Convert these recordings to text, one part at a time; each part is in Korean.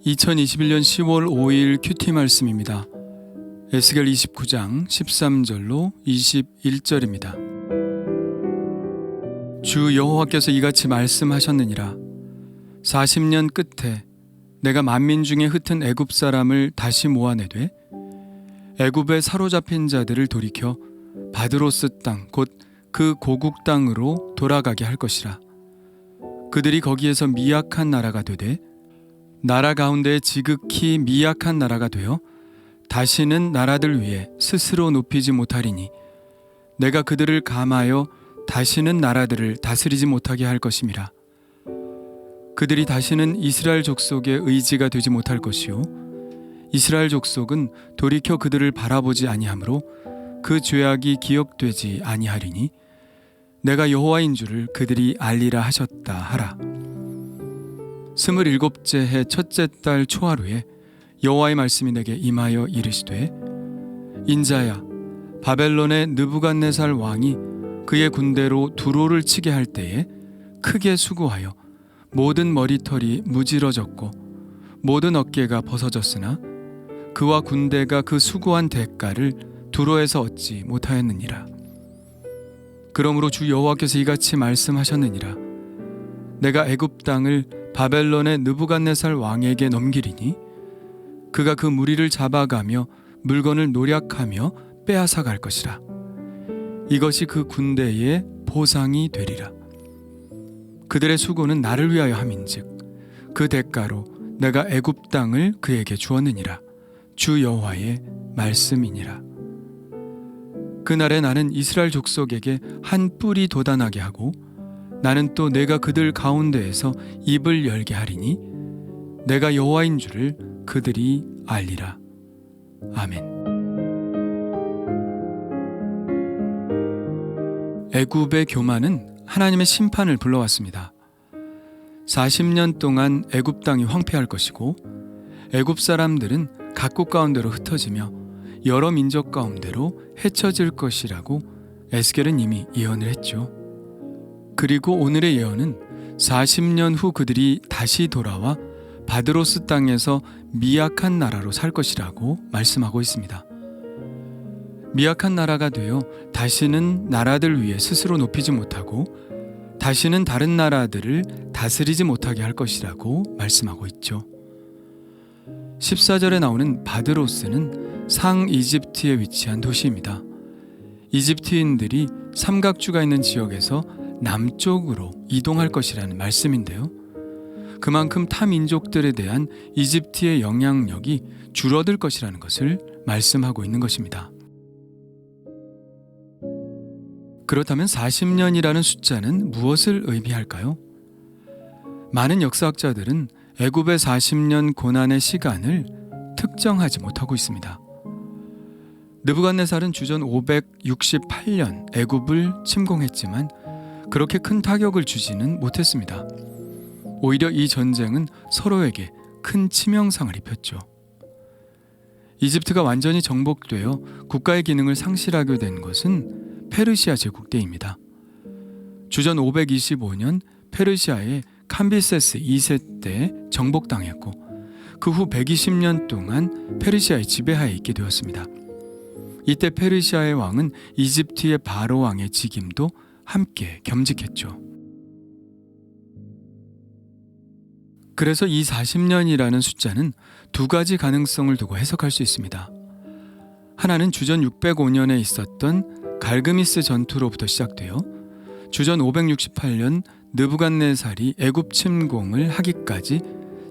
2021년 10월 5일 큐티 말씀입니다. 에스겔 29장 13절로 21절입니다. 주 여호와께서 이같이 말씀하셨느니라. 40년 끝에 내가 만민 중에 흩은 애굽 사람을 다시 모아내되 애굽에 사로잡힌 자들을 돌이켜 바드로스 땅 곧 그 고국 땅으로 돌아가게 할 것이라. 그들이 거기에서 미약한 나라가 되되 나라 가운데 지극히 미약한 나라가 되어 다시는 나라들 위에 스스로 높이지 못하리니 내가 그들을 감하여 다시는 나라들을 다스리지 못하게 할 것임이라. 그들이 다시는 이스라엘 족속의 의지가 되지 못할 것이요 이스라엘 족속은 돌이켜 그들을 바라보지 아니하므로 그 죄악이 기억되지 아니하리니 내가 여호와인 줄을 그들이 알리라 하셨다 하라. 27째 해 첫째 달 초하루에 여호와의 말씀이 내게 임하여 이르시되 인자야, 바벨론의 느부갓네살 왕이 그의 군대로 두로를 치게 할 때에 크게 수고하여 모든 머리털이 무지러졌고 모든 어깨가 벗어졌으나 그와 군대가 그 수고한 대가를 두로에서 얻지 못하였느니라. 그러므로 주 여호와께서 이같이 말씀하셨느니라. 내가 애굽 땅을 바벨론의 느부갓네살 왕에게 넘기리니 그가 그 무리를 잡아가며 물건을 노략하며 빼앗아 갈 것이라. 이것이 그 군대의 보상이 되리라. 그들의 수고는 나를 위하여 함인즉 그 대가로 내가 애굽 땅을 그에게 주었느니라. 주 여호와의 말씀이니라. 그날에 나는 이스라엘 족속에게 한 뿔이 돋아나게 하고 나는 또 내가 그들 가운데에서 입을 열게 하리니 내가 여호와인 줄을 그들이 알리라. 아멘. 애굽의 교만은 하나님의 심판을 불러왔습니다. 40년 동안 애굽 땅이 황폐할 것이고 애굽 사람들은 각국 가운데로 흩어지며 여러 민족 가운데로 헤쳐질 것이라고 에스겔은 이미 예언을 했죠. 그리고 오늘의 예언은 40년 후 그들이 다시 돌아와 바드로스 땅에서 미약한 나라로 살 것이라고 말씀하고 있습니다. 미약한 나라가 되어 다시는 나라들 위에 스스로 높이지 못하고 다시는 다른 나라들을 다스리지 못하게 할 것이라고 말씀하고 있죠. 14절에 나오는 바드로스는 상 이집트에 위치한 도시입니다. 이집트인들이 삼각주가 있는 지역에서 남쪽으로 이동할 것이라는 말씀인데요. 그만큼 타 민족들에 대한 이집트의 영향력이 줄어들 것이라는 것을 말씀하고 있는 것입니다. 그렇다면 40년이라는 숫자는 무엇을 의미할까요? 많은 역사학자들은 애굽의 40년 고난의 시간을 특정하지 못하고 있습니다. 느부갓네살은 주전 568년 애굽을 침공했지만 그렇게 큰 타격을 주지는 못했습니다. 오히려 이 전쟁은 서로에게 큰 치명상을 입혔죠. 이집트가 완전히 정복되어 국가의 기능을 상실하게 된 것은 페르시아 제국 때입니다. 주전 525년 페르시아의 캄비세스 2세 때 정복당했고 그 후 120년 동안 페르시아의 지배하에 있게 되었습니다. 이때 페르시아의 왕은 이집트의 바로 왕의 직임도 함께 겸직했죠. 그래서 이 40년이라는 숫자는 두 가지 가능성을 두고 해석할 수 있습니다. 하나는 주전 605년에 있었던 갈그미스 전투로부터 시작되어 주전 568년 느부갓네살이 애굽 침공을 하기까지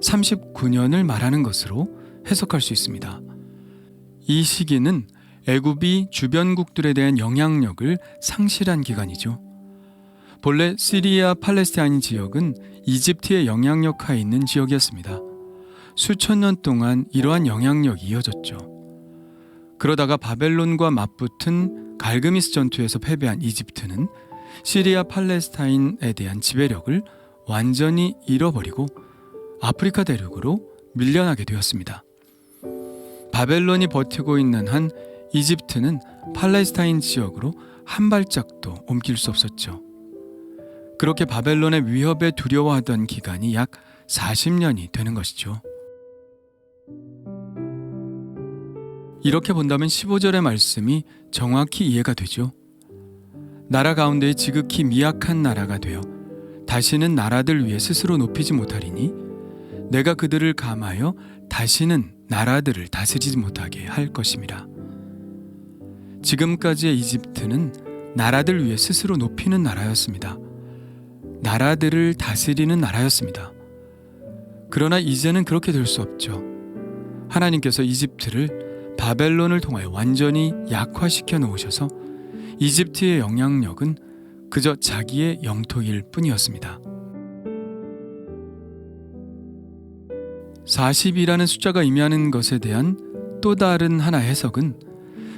39년을 말하는 것으로 해석할 수 있습니다. 이 시기는 애굽이 주변국들에 대한 영향력을 상실한 기간이죠. 본래 시리아 팔레스타인 지역은 이집트의 영향력 하에 있는 지역이었습니다. 수천 년 동안 이러한 영향력이 이어졌죠. 그러다가 바벨론과 맞붙은 갈그미스 전투에서 패배한 이집트는 시리아 팔레스타인에 대한 지배력을 완전히 잃어버리고 아프리카 대륙으로 밀려나게 되었습니다. 바벨론이 버티고 있는 한 이집트는 팔레스타인 지역으로 한 발짝도 옮길 수 없었죠. 그렇게 바벨론의 위협에 두려워하던 기간이 약 40년이 되는 것이죠. 이렇게 본다면 15절의 말씀이 정확히 이해가 되죠. 나라 가운데 지극히 미약한 나라가 되어 다시는 나라들 위에 스스로 높이지 못하리니 내가 그들을 감하여 다시는 나라들을 다스리지 못하게 할 것임이라. 지금까지의 이집트는 나라들 위에 스스로 높이는 나라였습니다. 나라들을 다스리는 나라였습니다. 그러나 이제는 그렇게 될 수 없죠. 하나님께서 이집트를 바벨론을 통하여 완전히 약화시켜 놓으셔서 이집트의 영향력은 그저 자기의 영토일 뿐이었습니다. 40이라는 숫자가 의미하는 것에 대한 또 다른 하나의 해석은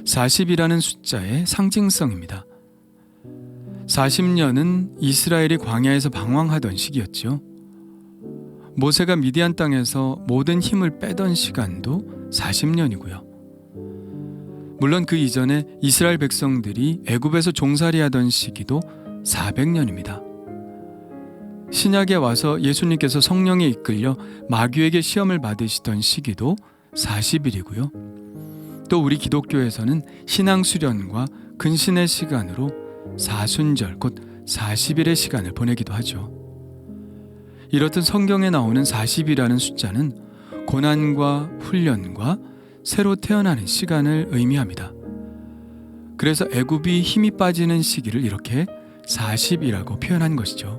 40이라는 숫자의 상징성입니다. 40년은 이스라엘이 광야에서 방황하던 시기였죠. 모세가 미디안 땅에서 모든 힘을 빼던 시간도 40년이고요. 물론 그 이전에 이스라엘 백성들이 애굽에서 종살이하던 시기도 400년입니다. 신약에 와서 예수님께서 성령에 이끌려 마귀에게 시험을 받으시던 시기도 40일이고요. 또 우리 기독교에서는 신앙수련과 근신의 시간으로 사순절 곧 40일의 시간을 보내기도 하죠. 이렇듯 성경에 나오는 40이라는 숫자는 고난과 훈련과 새로 태어나는 시간을 의미합니다. 그래서 애굽이 힘이 빠지는 시기를 이렇게 40이라고 표현한 것이죠.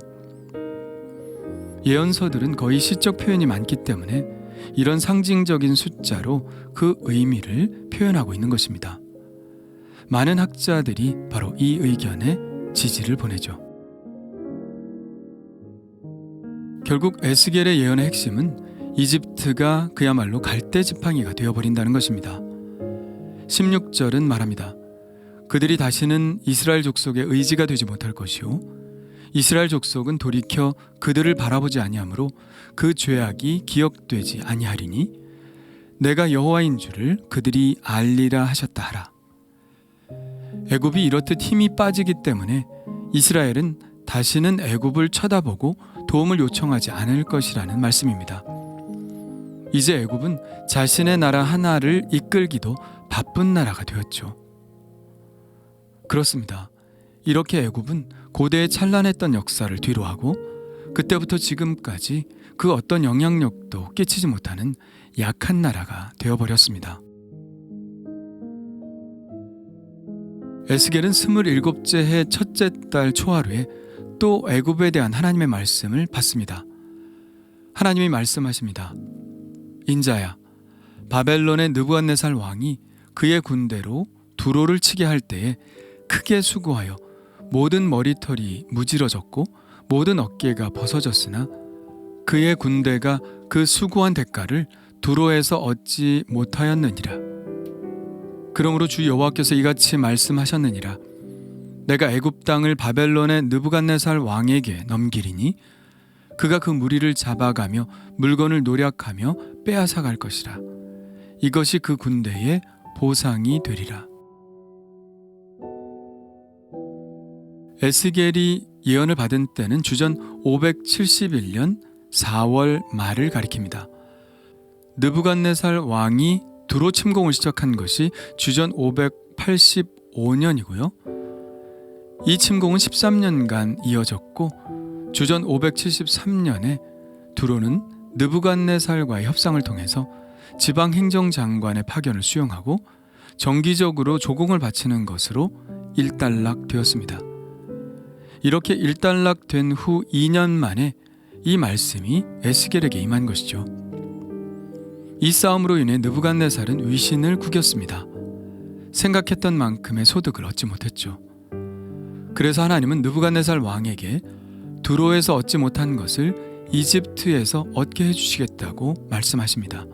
예언서들은 거의 시적 표현이 많기 때문에 이런 상징적인 숫자로 그 의미를 표현하고 있는 것입니다. 많은 학자들이 바로 이 의견에 지지를 보내죠. 결국 에스겔의 예언의 핵심은 이집트가 그야말로 갈대 지팡이가 되어버린다는 것입니다. 16절은 말합니다. 그들이 다시는 이스라엘 족속의 의지가 되지 못할 것이요 이스라엘 족속은 돌이켜 그들을 바라보지 아니하므로 그 죄악이 기억되지 아니하리니 내가 여호와인 줄을 그들이 알리라 하셨다 하라. 애굽이 이렇듯 힘이 빠지기 때문에 이스라엘은 다시는 애굽을 쳐다보고 도움을 요청하지 않을 것이라는 말씀입니다. 이제 애굽은 자신의 나라 하나를 이끌기도 바쁜 나라가 되었죠. 그렇습니다. 이렇게 애굽은 고대에 찬란했던 역사를 뒤로하고 그때부터 지금까지 그 어떤 영향력도 끼치지 못하는 약한 나라가 되어버렸습니다. 에스겔은 27째 해 첫째 달 초하루에 또 애굽에 대한 하나님의 말씀을 받습니다. 하나님이 말씀하십니다. 인자야, 바벨론의 느부갓네살 왕이 그의 군대로 두로를 치게 할 때에 크게 수고하여 모든 머리털이 무지러졌고 모든 어깨가 벗어졌으나 그의 군대가 그 수고한 대가를 두로에서 얻지 못하였느니라. 그러므로 주 여호와께서 이같이 말씀하셨느니라. 내가 애굽 땅을 바벨론의 느부갓네살 왕에게 넘기리니 그가 그 무리를 잡아가며 물건을 노략하며 빼앗아 갈 것이라. 이것이 그 군대의 보상이 되리라. 에스겔이 예언을 받은 때는 주전 571년 4월 말을 가리킵니다. 느부갓네살 왕이 두로 침공을 시작한 것이 주전 585년이고요. 이 침공은 13년간 이어졌고 주전 573년에 두로는 느부갓네살과의 협상을 통해서 지방행정장관의 파견을 수용하고 정기적으로 조공을 바치는 것으로 일단락되었습니다. 이렇게 일단락된 후 2년 만에 이 말씀이 에스겔에게 임한 것이죠. 이 싸움으로 인해 느부갓네살은 위신을 구겼습니다. 생각했던 만큼의 소득을 얻지 못했죠. 그래서 하나님은 느부갓네살 왕에게 두로에서 얻지 못한 것을 이집트에서 얻게 해주시겠다고 말씀하십니다.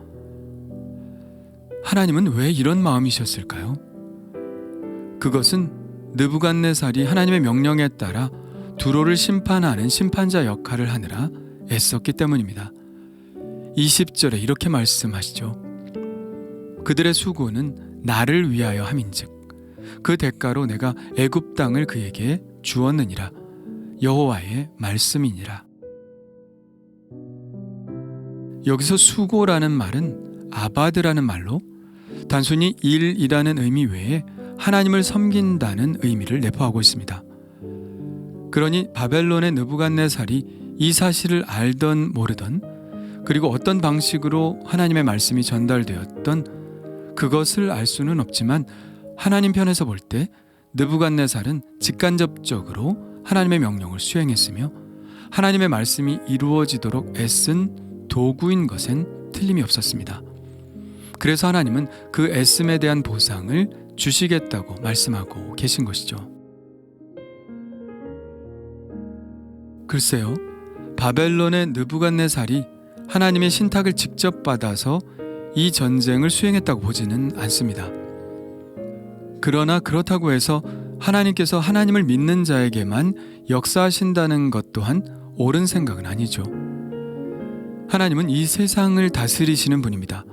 하나님은 왜 이런 마음이셨을까요? 그것은 느부갓네살이 하나님의 명령에 따라 두로를 심판하는 심판자 역할을 하느라 애썼기 때문입니다. 20절에 이렇게 말씀하시죠. 그들의 수고는 나를 위하여 함인즉 그 대가로 내가 애굽 땅을 그에게 주었느니라. 여호와의 말씀이니라. 여기서 수고라는 말은 아바드라는 말로 단순히 일이라는 의미 외에 하나님을 섬긴다는 의미를 내포하고 있습니다. 그러니 바벨론의 느부갓네살이 이 사실을 알던 모르던, 그리고 어떤 방식으로 하나님의 말씀이 전달되었던 그것을 알 수는 없지만, 하나님 편에서 볼 때 느부갓네살은 직간접적으로 하나님의 명령을 수행했으며 하나님의 말씀이 이루어지도록 애쓴 도구인 것엔 틀림이 없었습니다. 그래서 하나님은 그 애씀에 대한 보상을 주시겠다고 말씀하고 계신 것이죠. 글쎄요, 바벨론의 느부갓네살이 하나님의 신탁을 직접 받아서 이 전쟁을 수행했다고 보지는 않습니다. 그러나 그렇다고 해서 하나님께서 하나님을 믿는 자에게만 역사하신다는 것 또한 옳은 생각은 아니죠. 하나님은 이 세상을 다스리시는 분입니다.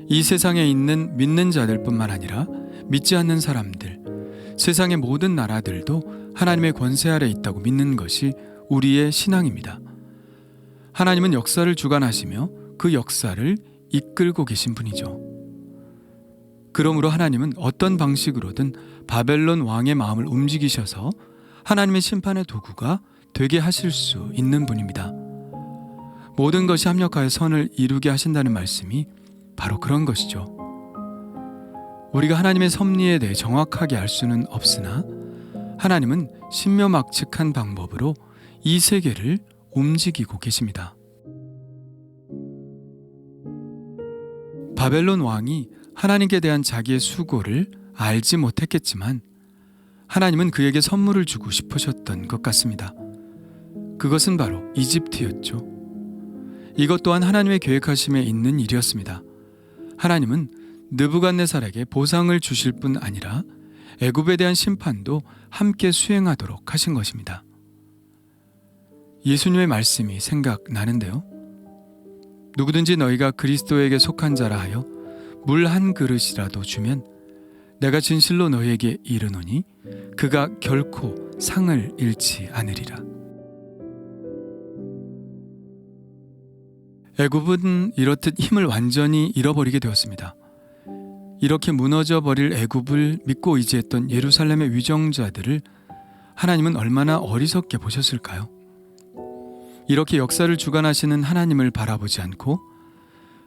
이 세상에 있는 믿는 자들뿐만 아니라 믿지 않는 사람들, 세상의 모든 나라들도 하나님의 권세 아래 있다고 믿는 것이 우리의 신앙입니다. 하나님은 역사를 주관하시며 그 역사를 이끌고 계신 분이죠. 그러므로 하나님은 어떤 방식으로든 바벨론 왕의 마음을 움직이셔서 하나님의 심판의 도구가 되게 하실 수 있는 분입니다. 모든 것이 합력하여 선을 이루게 하신다는 말씀이 바로 그런 것이죠. 우리가 하나님의 섭리에 대해 정확하게 알 수는 없으나 하나님은 신묘막측한 방법으로 이 세계를 움직이고 계십니다. 바벨론 왕이 하나님께 대한 자기의 수고를 알지 못했겠지만 하나님은 그에게 선물을 주고 싶으셨던 것 같습니다. 그것은 바로 이집트였죠. 이것 또한 하나님의 계획하심에 있는 일이었습니다. 하나님은 느부갓네살에게 보상을 주실 뿐 아니라 애굽에 대한 심판도 함께 수행하도록 하신 것입니다. 예수님의 말씀이 생각나는데요. 누구든지 너희가 그리스도에게 속한 자라 하여 물 한 그릇이라도 주면 내가 진실로 너희에게 이르노니 그가 결코 상을 잃지 않으리라. 애굽은 이렇듯 힘을 완전히 잃어버리게 되었습니다. 이렇게 무너져버릴 애굽을 믿고 의지했던 예루살렘의 위정자들을 하나님은 얼마나 어리석게 보셨을까요? 이렇게 역사를 주관하시는 하나님을 바라보지 않고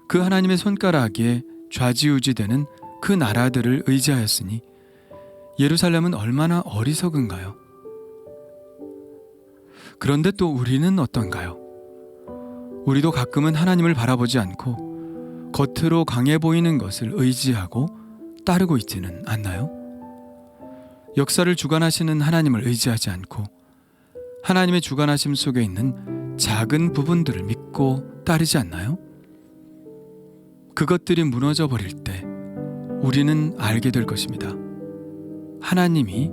그 하나님의 손가락에 좌지우지되는 그 나라들을 의지하였으니 예루살렘은 얼마나 어리석은가요? 그런데 또 우리는 어떤가요? 우리도 가끔은 하나님을 바라보지 않고 겉으로 강해 보이는 것을 의지하고 따르고 있지는 않나요? 역사를 주관하시는 하나님을 의지하지 않고 하나님의 주관하심 속에 있는 작은 부분들을 믿고 따르지 않나요? 그것들이 무너져 버릴 때 우리는 알게 될 것입니다. 하나님이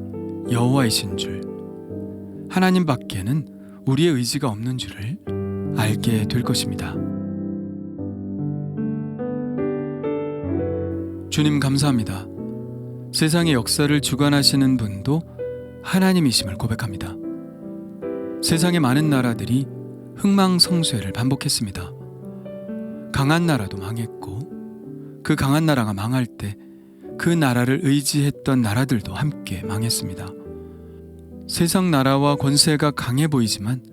여호와이신 줄, 하나님 밖에는 우리의 의지가 없는 줄을 알게 될 것입니다. 주님 감사합니다. 세상의 역사를 주관하시는 분도 하나님이심을 고백합니다. 세상의 많은 나라들이 흥망성쇠를 반복했습니다. 강한 나라도 망했고 그 강한 나라가 망할 때 그 나라를 의지했던 나라들도 함께 망했습니다. 세상 나라와 권세가 강해 보이지만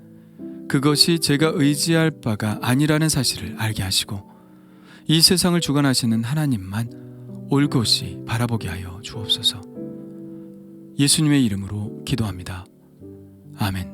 그것이 제가 의지할 바가 아니라는 사실을 알게 하시고 이 세상을 주관하시는 하나님만 올곧이 바라보게 하여 주옵소서. 예수님의 이름으로 기도합니다. 아멘.